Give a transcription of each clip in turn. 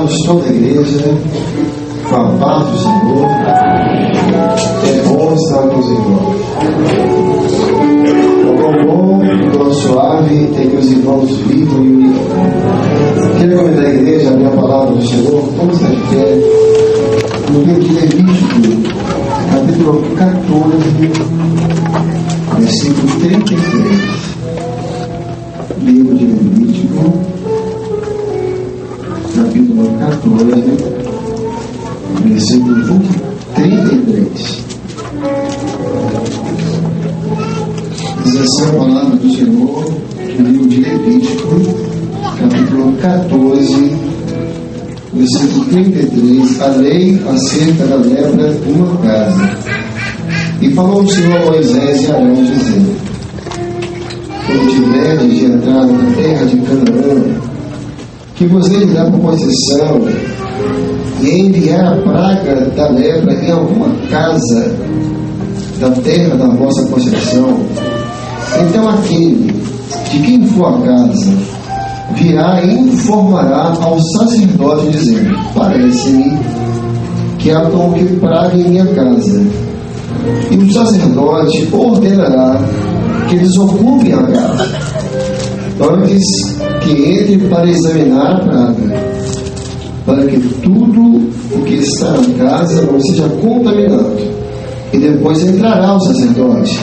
Saudamos toda a igreja com a paz do Senhor. É bom estar com os irmãos. É tão bom e tão suave ter que os irmãos vivam e unidos. Quero convidar a igreja a abrir a palavra do Senhor. Vamos estar de pé no livro de Levítico, capítulo 14, versículo 33. Livro de Levítico, capítulo 14, versículo 33. Diz assim a palavra do Senhor, no livro de Levítico, capítulo 14, versículo 33, a lei acerca da lepra de uma casa. E falou o Senhor a Moisés e Arão, dizendo: quando tiveres de entrar na terra de Canaã, que vos ele dá por possessão, e enviar a praga da lepra em alguma casa da terra da vossa possessão, então aquele de quem for a casa virá e informará ao sacerdote, dizendo: parece-me que há com que praga em minha casa. E o sacerdote ordenará que eles ocupem a casa, antes que entre para examinar a praga, para que tudo o que está na casa não seja contaminado. E depois entrará o sacerdote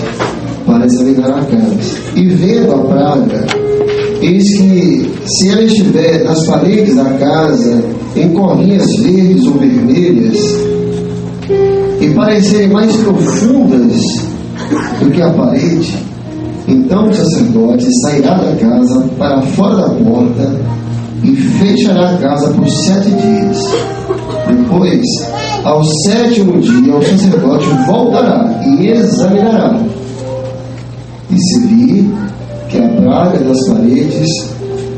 para examinar a casa. E vendo a praga, eis que, se ela estiver nas paredes da casa, em corrinhas verdes ou vermelhas, e parecerem mais profundas do que a parede, então o sacerdote sairá da casa para fora da porta e fechará a casa por 7 dias. Depois, ao 7º dia, o sacerdote voltará e examinará. E se vir que a praga das paredes,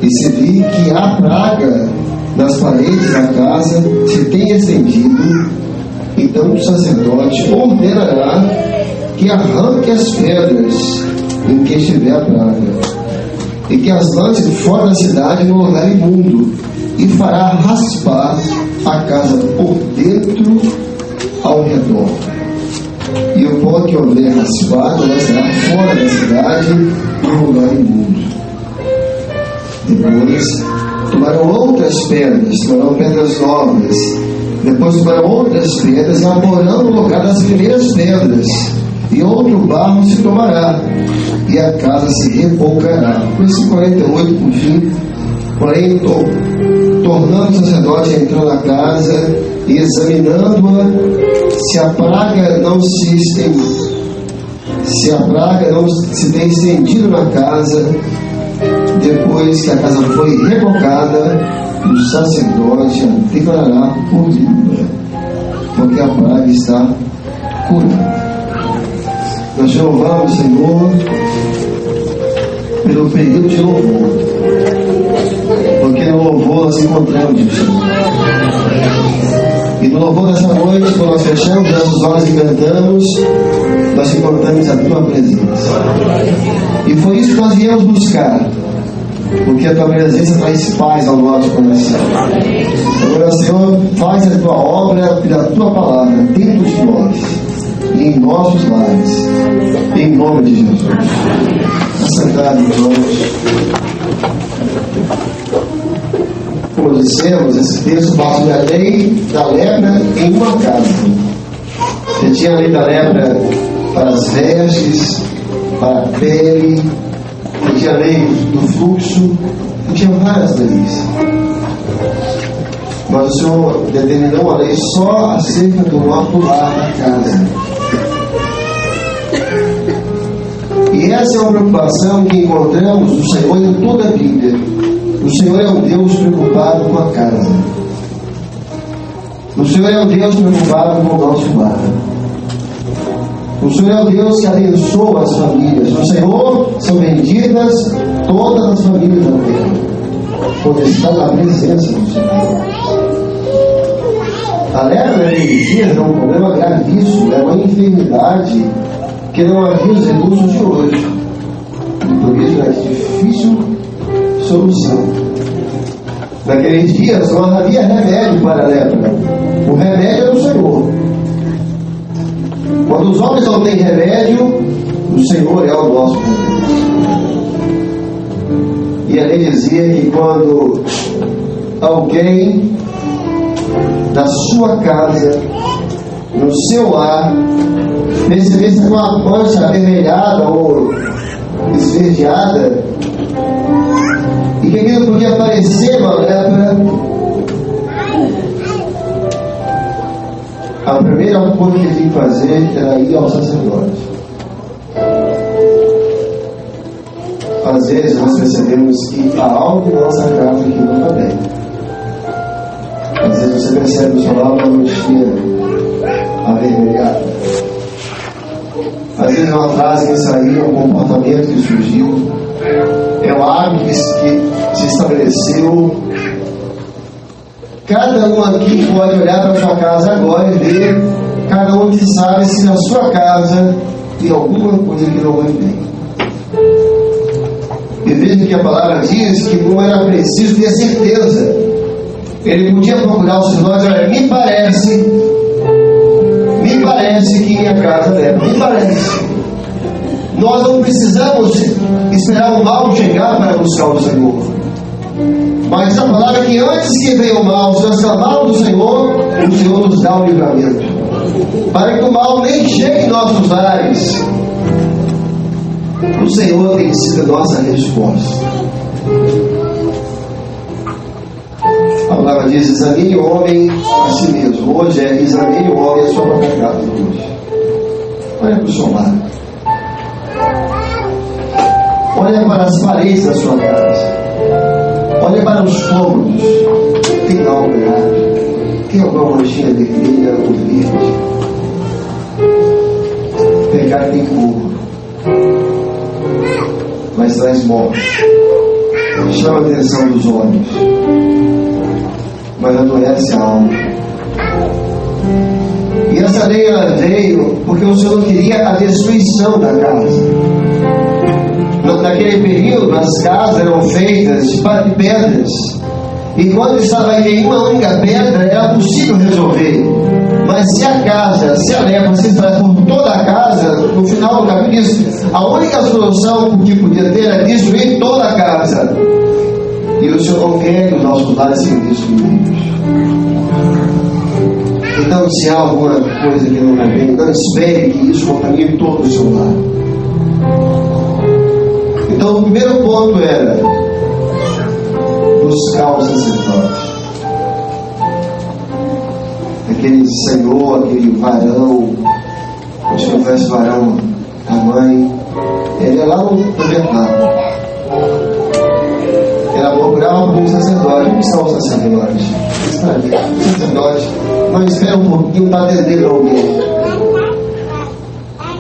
e se vir que a praga das paredes da casa se tem estendido, então o sacerdote ordenará que arranque as pedras em que estiver a praga, e que as lance fora da cidade no lugar imundo, e fará raspar a casa por dentro ao redor. E o pó que houver raspado lançará fora da cidade no lugar imundo. Depois tomarão outras pedras, tomarão pedras novas. Depois tomarão outras pedras e aporão no lugar das primeiras pedras, e outro barro se tomará, e a casa se repoucará. Versículo 48, por fim. Porém, tornando o sacerdote a entrar na casa e examinando-a, se a praga não se tem estendido na casa, depois que a casa foi rebocada, o sacerdote a declarará por limpa, porque a praga está curada. Nós te louvamos, Senhor, pelo período de louvor, porque no louvor nós encontramos o Senhor. E no louvor dessa noite, quando nós fechamos nossos olhos e cantamos, nós encontramos a Tua presença. E foi isso que nós viemos buscar, porque a Tua presença traz paz ao nosso coração. Agora, Senhor, faz a Tua obra e a Tua palavra dentro de nós e em nossos lares, em nome de Jesus. Assentado, irmãos. Como dissemos, esse texto fala da lei da lepra em uma casa. Você tinha a lei da lepra para as vestes, para a pele, você tinha a lei do fluxo, tinha várias leis. Mas o Senhor determinou uma lei só acerca do macular da casa. E essa é uma preocupação que encontramos no Senhor em toda a Bíblia. O Senhor é um Deus preocupado com a casa. O Senhor é um Deus preocupado com o nosso lar. O Senhor é um Deus que abençoa as famílias. No Senhor são benditas todas as famílias da terra, quando estão na presença do Senhor. A lepra naqueles dias é um problema gravíssimo, é uma enfermidade que não havia os recursos de hoje. Por isso é difícil solução. Naqueles dias não havia remédio para a lepra. O remédio era o Senhor. Quando os homens não têm remédio, o Senhor é o nosso remédio. E a lei dizia que quando alguém da sua casa, no seu lar, percebesse uma mancha avermelhada ou esverdeada, e que aquilo podia parecer uma lepra, a primeira coisa que ele tinha que fazer era ir ao sacerdote. Às vezes nós percebemos que há algo na nossa casa que não está bem. Às vezes você percebe o seu lado uma manchinha avermelhada. Às vezes é uma frase que saiu, um comportamento que surgiu, é um hábito que se estabeleceu. Cada um aqui pode olhar para a sua casa agora e ver, cada um que sabe se na sua casa tem alguma coisa que não vai bem. E veja que a palavra diz que não era preciso ter certeza. Ele podia procurar os sinais, olha, me parece que minha casa leva, me parece. Nós não precisamos esperar o mal chegar para buscar o Senhor. Mas a palavra é que antes que venha o mal, se nós clamarmos do Senhor, o Senhor nos dá o livramento. Para que o mal nem chegue em nossos lares, o Senhor tem sido a nossa resposta. A palavra diz: examine o homem a si mesmo. Hoje é examine o homem a sua própria casa. Olha para o seu lado. Olha para as paredes da sua casa. Olha para os cômodos. Tem algo errado. Tem alguma manchinha vermelha ou verde. Pecar tem cor, mas traz morte. Chama a atenção dos olhos, mas adoece a alma. E essa lei ela veio porque o Senhor queria a destruição da casa. Naquele período, as casas eram feitas de pedras. E quando estava em uma única pedra, era possível resolver. Mas se a casa, se a lepra se traz por toda a casa, no final do capítulo diz, a única solução que podia ter era destruir toda a casa. E o Senhor não quer que os nossos lares sejam destruídos. Então, se há alguma coisa que não vai bem, não espere que isso contamine todo o seu lar. Então, o primeiro ponto era buscar o sacerdote. Aquele senhor, aquele varão, se não tivesse varão, a mãe, ele ia lá no tabernáculo. Ela procurava por um sacerdote. Onde está o sacerdote? Está ali. O sacerdote não espera um pouquinho para atender alguém.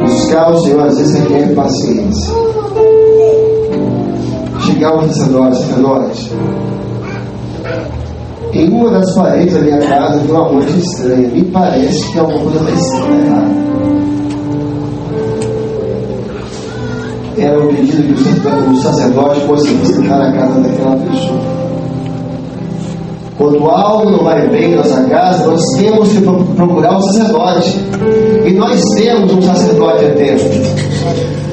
Buscar o Senhor às vezes requer paciência. Chegar ao sacerdote. Em uma das paredes da minha casa tem uma mancha estranha. Me parece que alguma coisa está errada. Era um pedido que o sacerdote conseguisse entrar na casa daquela pessoa. Quando algo não vai bem na nossa casa, nós temos que procurar o sacerdote. E nós temos um sacerdote eterno.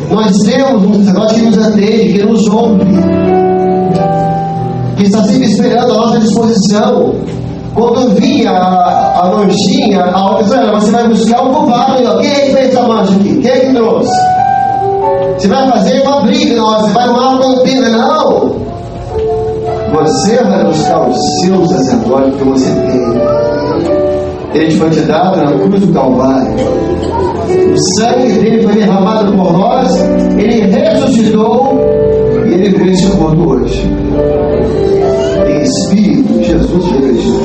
Nós temos um sacerdote que nos atende, que nos ouve, que está sempre esperando a nossa disposição. Quando vinha a manchinha, a outra dizia, você vai buscar o culpado. Quem é que fez essa mancha aqui? Quem é que trouxe? Você vai fazer uma briga, não, você vai arrumar uma contenda, não. Você vai buscar o seu sacerdote que você tem. Ele foi te dado na cruz do Calvário. O sangue dele foi derramado por nós, ele ressuscitou e ele veio esse mundo hoje. Em Espírito, Jesus veio.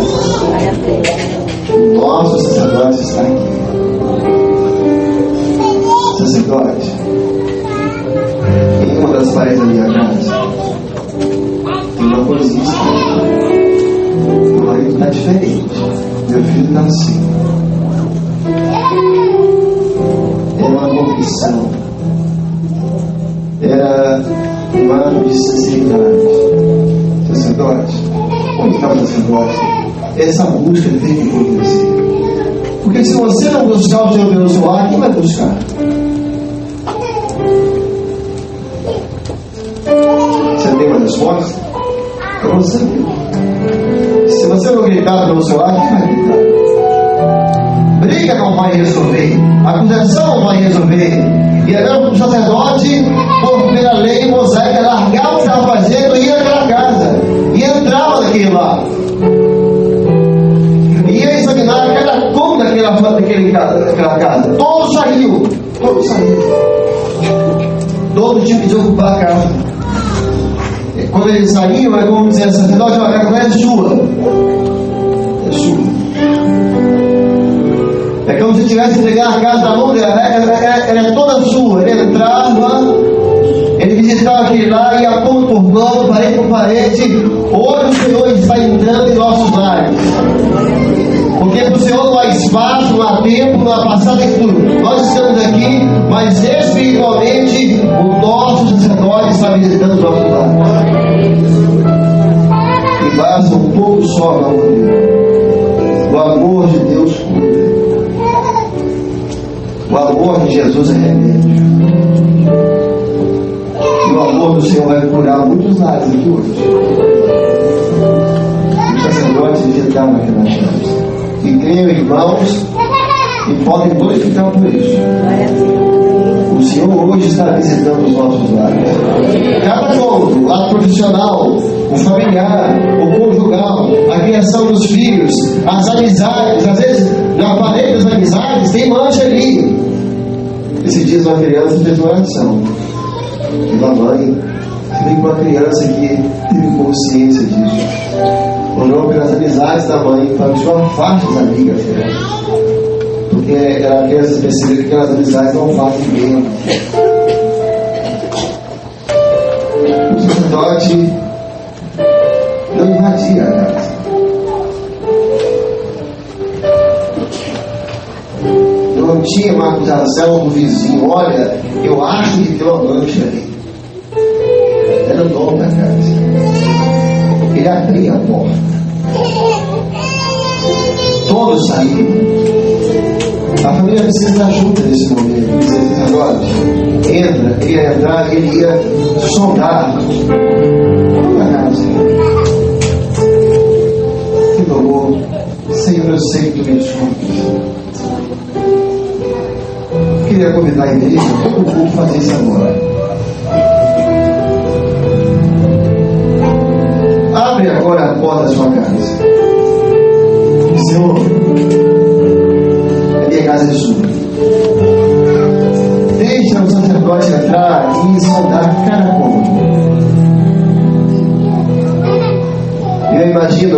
O nosso sacerdote está aqui. Sacerdote, em uma das paredes da minha casa tem uma coisinha estranha. Meu marido está diferente, meu filho está assim. Era uma confissão, era um ato de sinceridade. Sacerdote, Onde está o sacerdote? Essa busca tem que acontecer. Porque se você não buscar o Senhor pelo seu lar, quem vai buscar? Você tem uma resposta? É você mesmo. Se você não gritar pelo seu lar, quem vai gritar? Briga não vai resolver. Acusação não vai resolver. E agora o sacerdote, pela lei mosaica, largava o que estava fazendo e ia naquela casa. E entrava naquele lar. Ia examinar cada cômodo daquela casa. Todos saíam. Todo tipo de ocupar a casa. Quando eles saíam, é como dizer, sacerdote, a casa é sua. É sua. É como se tivesse entregado a casa da mão dela. Ela é toda sua. Ele entrava, ele visitava aquele lá, ia ponto por ponto, parede por parede. Hoje o Senhor está entrando em nossos lares. Porque para o Senhor não há espaço, não há tempo, não há passado em tudo. Nós estamos aqui, mas espiritualmente o nosso sacerdote está visitando os nossos lares. E basta um pouco só, meu amor. O amor de Deus cura. O amor de Jesus é remédio. E o amor do Senhor vai curar muitos lares aqui hoje. Os sacerdotes visitaram naquela casa. E creio, irmãos, e podem glorificar por isso. O Senhor hoje está visitando os nossos lares. Cada cômodo, o lado profissional, o familiar, o conjugal, a criação dos filhos, as amizades. Às vezes, na parede das amizades, tem mancha ali. Esses dias uma criança fez uma oração. E uma mãe, tem uma criança que teve consciência disso. Orou pelas amizades da mãe, para que ela afaste as amigas dela. Porque ela quer perceber que aquelas amizades não fazem bem. O sacerdote não invadia a casa. Não tinha uma acusação do vizinho. Olha, eu acho que tem uma mancha ali. Era o dono da casa. Ele abria a porta. Todos saíram. A família precisa de ajuda nesse momento. Dizer, agora, entra, ele ia entrar, ele ia sondar toda a casa. Que dolor. Senhor, eu sei que tu me desculpas. Queria convidar a igreja, todo mundo fazer isso agora. Abre agora a porta da sua casa. Senhor, a minha casa é sua. Deixa o sacerdote entrar e sondar cada cômodo. Eu imagino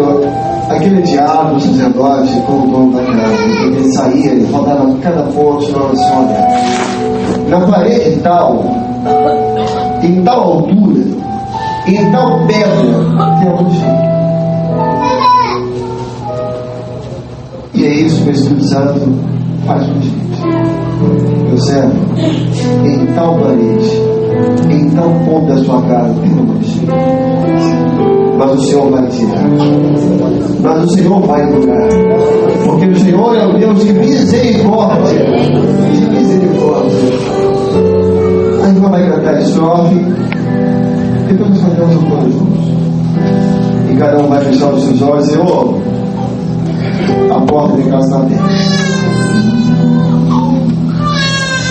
aquele diabo, o sacerdote, como dono da casa. Ele saía, ele rodava cada ponto na sonda. Na parede tal, em tal altura, em tal pedra, tem um jeito. E é isso que o Espírito Santo faz com a gente. Meu servo, em tal parede, em tal ponto da sua casa, tem um jeito. Mas o Senhor vai tirar. Mas o Senhor vai curar. Porque o Senhor é o Deus de misericórdia. De misericórdia. A irmã vai cantar a estrofe. Depois nós fazemos um plano juntos. E cada um vai fechar os seus olhos e dizer, a porta de casa está aberta.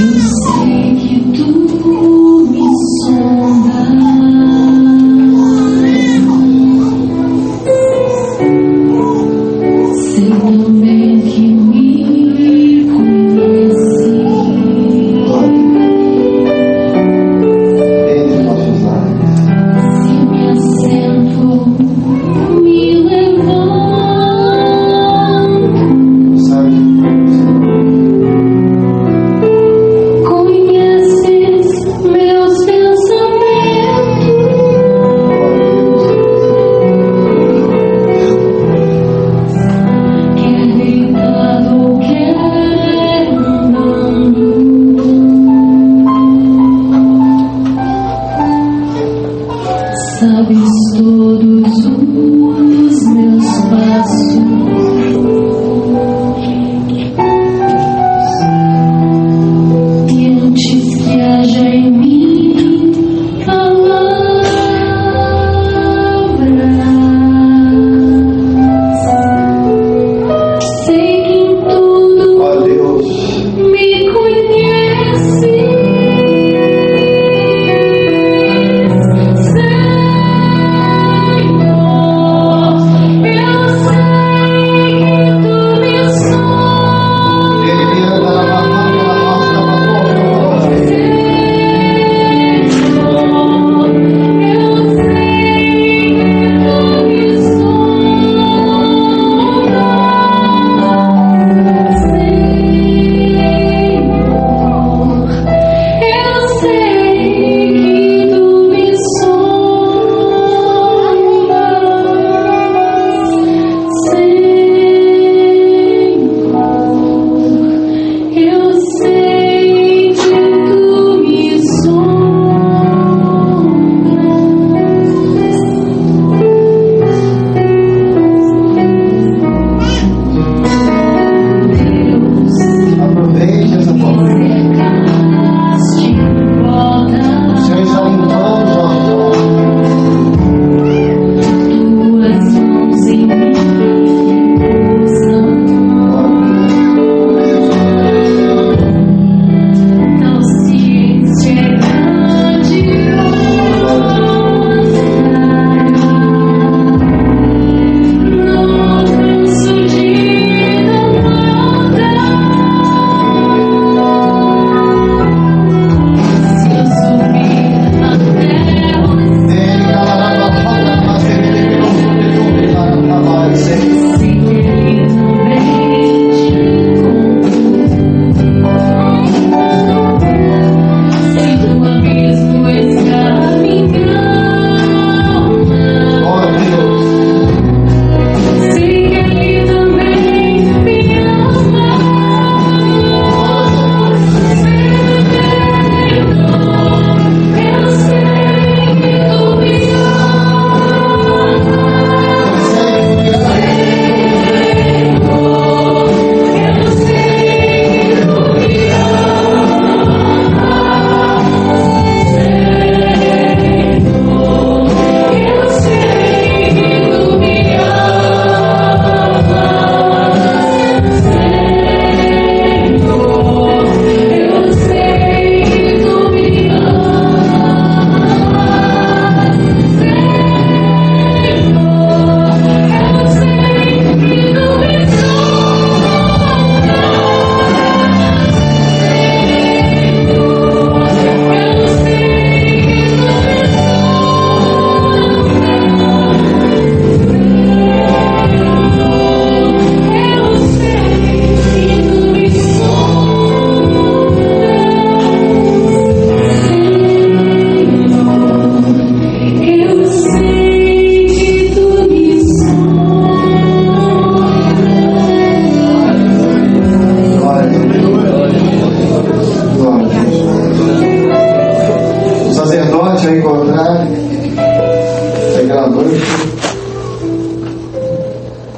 Eu sei que tu me sondas. Sei também que me conhece. Entre nossos lares. Se me assento, me levanto. Sabe?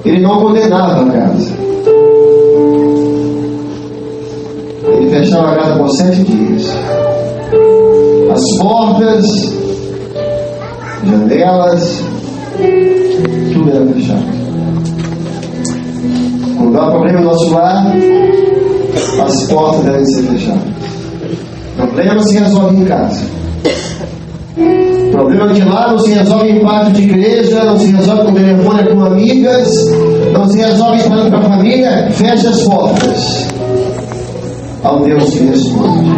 Ele não condenava a casa. Ele fechava a casa por 7 dias. As portas, janelas, tudo era fechado. Quando há problema no nosso lar, as portas devem ser fechadas. O problema se resolve em casa. O problema de lá não se resolve em pátio de igreja, não se resolve com telefone com amigas, não se resolve falando com a família. Feche as portas. Ao Deus que responde.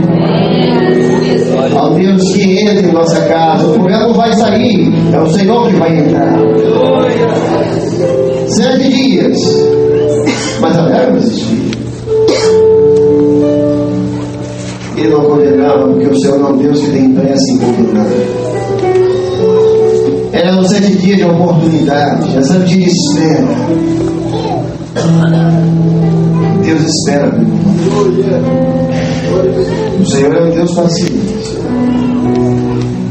Ao Deus que entra em nossa casa. O problema não vai sair, é o Senhor que vai entrar. 7 dias. Mas a leva existia. Ele não condenava, porque o Senhor não é um Deus que tem pressa em condenar. Eram 7 dias de oportunidade, é 7 dias de espera. Deus espera por nós. O Senhor é um Deus paciente.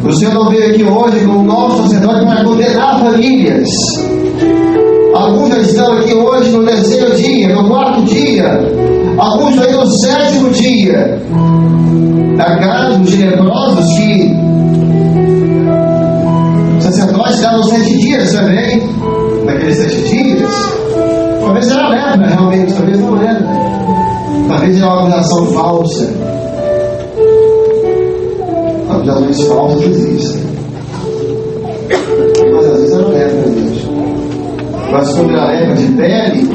O Senhor não veio aqui hoje com o nosso sacerdote para condenar famílias. Alguns já estão aqui hoje no 3º dia, no 4º dia. Alguns aí no 7º dia. Há casos de leprosos que o sacerdote dá nos 7 dias também. Naqueles 7 dias. Talvez era lepra, realmente, talvez não era. Talvez era uma acusação falsa. Acusações falsas existem. Mas às vezes era lepra mesmo. Mas quando era lepra de pele,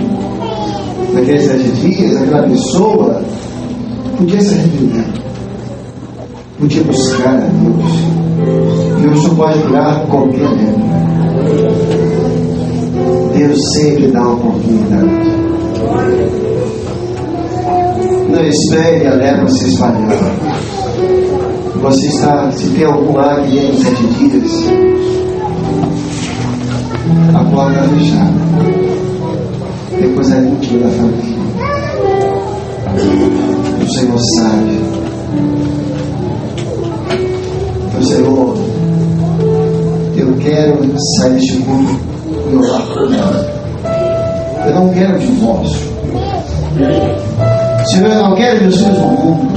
naqueles 7 dias, aquela pessoa podia se arrepender, podia buscar a Deus. Deus só pode curar qualquer lepra. Deus sempre dá uma oportunidade. Não espere a lepra se espalhar. Você está, se tem algum lar que vem em 7 dias, a porta está fechada. Depois é íntimo da família. O Senhor sabe. O Senhor, eu quero sair deste mundo com meu lar cuidado. Eu não quero divórcio. Senhor, eu não quero meus filhos no mundo.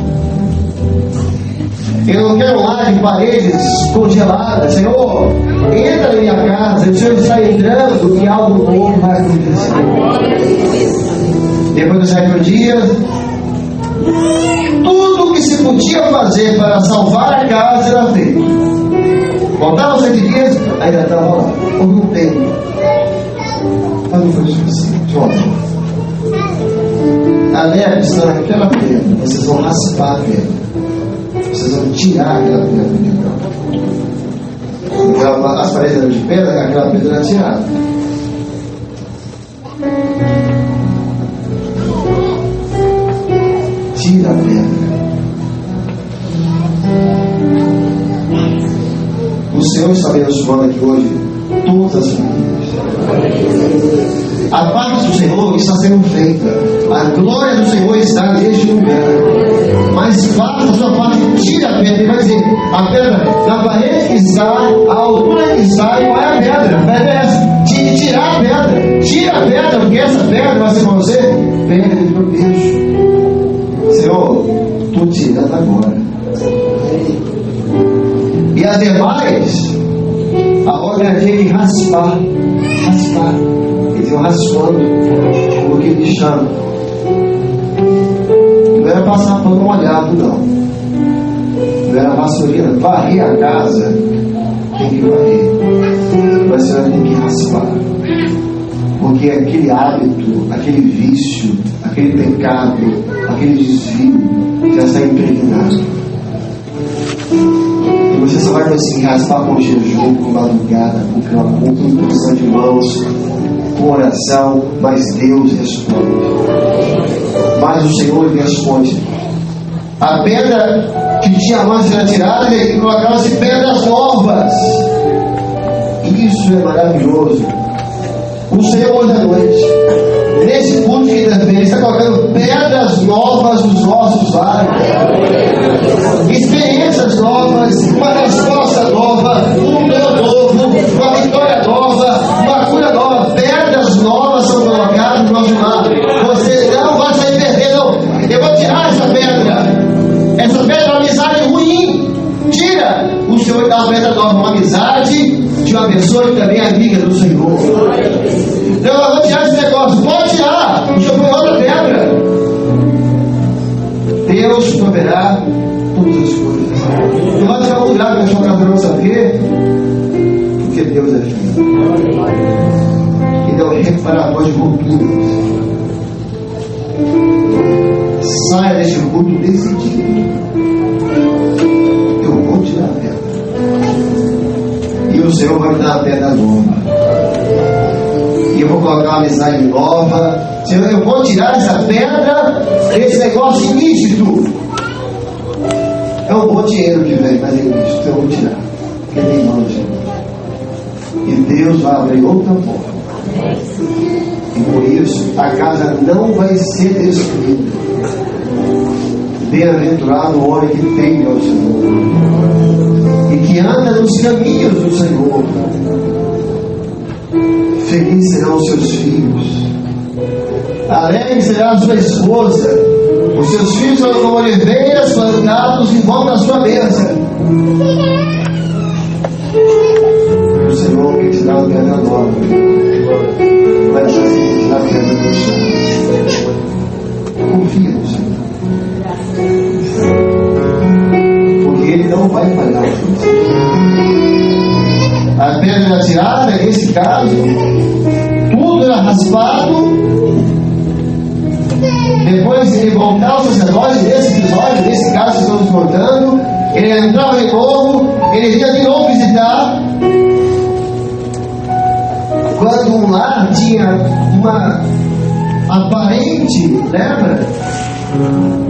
Eu não quero um lar de paredes congeladas. Senhor, entra na minha casa. O Senhor está entrando e algo novo vai acontecer. Depois do 7º dia, tudo o que se podia fazer para salvar a casa era feito. Voltaram os 7 dias, ainda estava lá. Houve um tempo. Mas não foi suficiente. Olha, a lepra está naquela pedra. Vocês vão raspar a pedra. Vocês vão tirar aquela pedra de dentro. As paredes eram de pedra, aquela pedra era tirada. Tira a pedra. O Senhor está abençoando aqui hoje todas as famílias. A parte do Senhor está sendo feita. A glória do Senhor está neste lugar. Mas faça a sua parte, tira a pedra. Ele vai dizer, a pedra na parede que está, a altura que está, qual é a pedra? A pedra é essa. Tirar a pedra. Tira a pedra, porque essa pedra vai ser para você pedra de tropeço. Senhor, estou tirando agora. E as demais, agora tinha que raspar. Eles iam raspando, porque ele chama. Não era passar pano molhado, não. Não era vassourinha, varrer a casa, tem que varrer. Mas a senhora tem que raspar. Porque aquele hábito, aquele vício, aquele pecado, aquele desvio já está impregnado. E você só vai conseguir raspar com jejum, com madrugada, com imposição de mãos, com oração, mas Deus responde. Mas o Senhor responde. A pedra que tinha mais era tirada e colocava-se pedras novas. Isso é maravilhoso. O Senhor hoje à noite, nesse culto de quinta-feira, está colocando pedras novas nos nossos lares. Experiências novas, uma resposta nova, um ganho novo, uma vitória nova, uma cura nova. Pedras novas são mudar todas as coisas. E nós vamos mudar com a sua casa, não sabe por quê? Porque Deus é fiel. Ele é o reparador de rupturas. Saia deste culto decidido. Eu vou tirar a pedra. E o Senhor vai me dar a pedra nova. E eu vou colocar uma amizade nova. Senhor, eu vou tirar essa pedra, esse negócio ilícito. É um bom dinheiro que vem, mas é ilícito. Eu vou tirar. Porque tem mão de Deus. E Deus vai abrir outra porta. E por isso a casa não vai ser destruída. Bem-aventurado o homem que teme ao Senhor e que anda nos caminhos do Senhor. Feliz serão os seus filhos, alegre será a sua esposa. Os seus filhos são como oliveiras plantados em volta da sua mesa. O Senhor que te dá uma pedra nova vai fazer que te dá a pedra no chão. Confia no Senhor, porque Ele não vai falhar. A pedra era tirada, nesse caso, tudo era raspado. Depois ele voltar ao sacerdote, nesse episódio, nesse caso que estamos contando, ele entrava de novo, ele vinha de novo visitar. Quando um lar tinha uma aparente, lembra?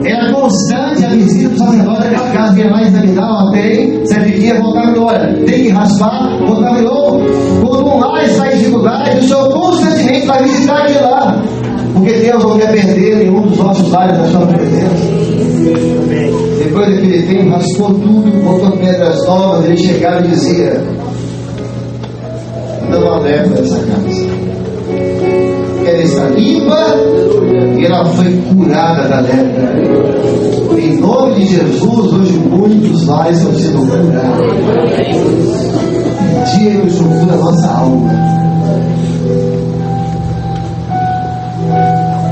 Era constante a visita do sacerdote daquela casa, ia lá examinar, ó, tem, certifica, voltava de hora, tem que raspar, voltava de novo. Quando um lar está em dificuldade, o Senhor constantemente vai visitar aquele lar, porque Deus não quer perder nenhum dos nossos lares da sua presença. Depois daquele tempo, raspou tudo, botou pedras novas, ele chegava e dizia: não há lepra nessa casa. Ela está limpa e ela foi curada da lepra. Em nome de Jesus, hoje muitos lares estão sendo curados. Dia que o Senhor cura a nossa alma.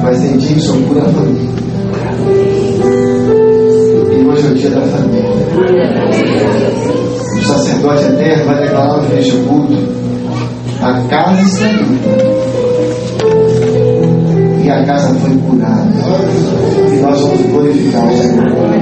Mas tem dia que o Senhor cura a família. E hoje é o dia da família. O sacerdote eterno vai declarar no fim do culto: a casa está limpa. E a casa foi curada. E nós vamos glorificar o Senhor.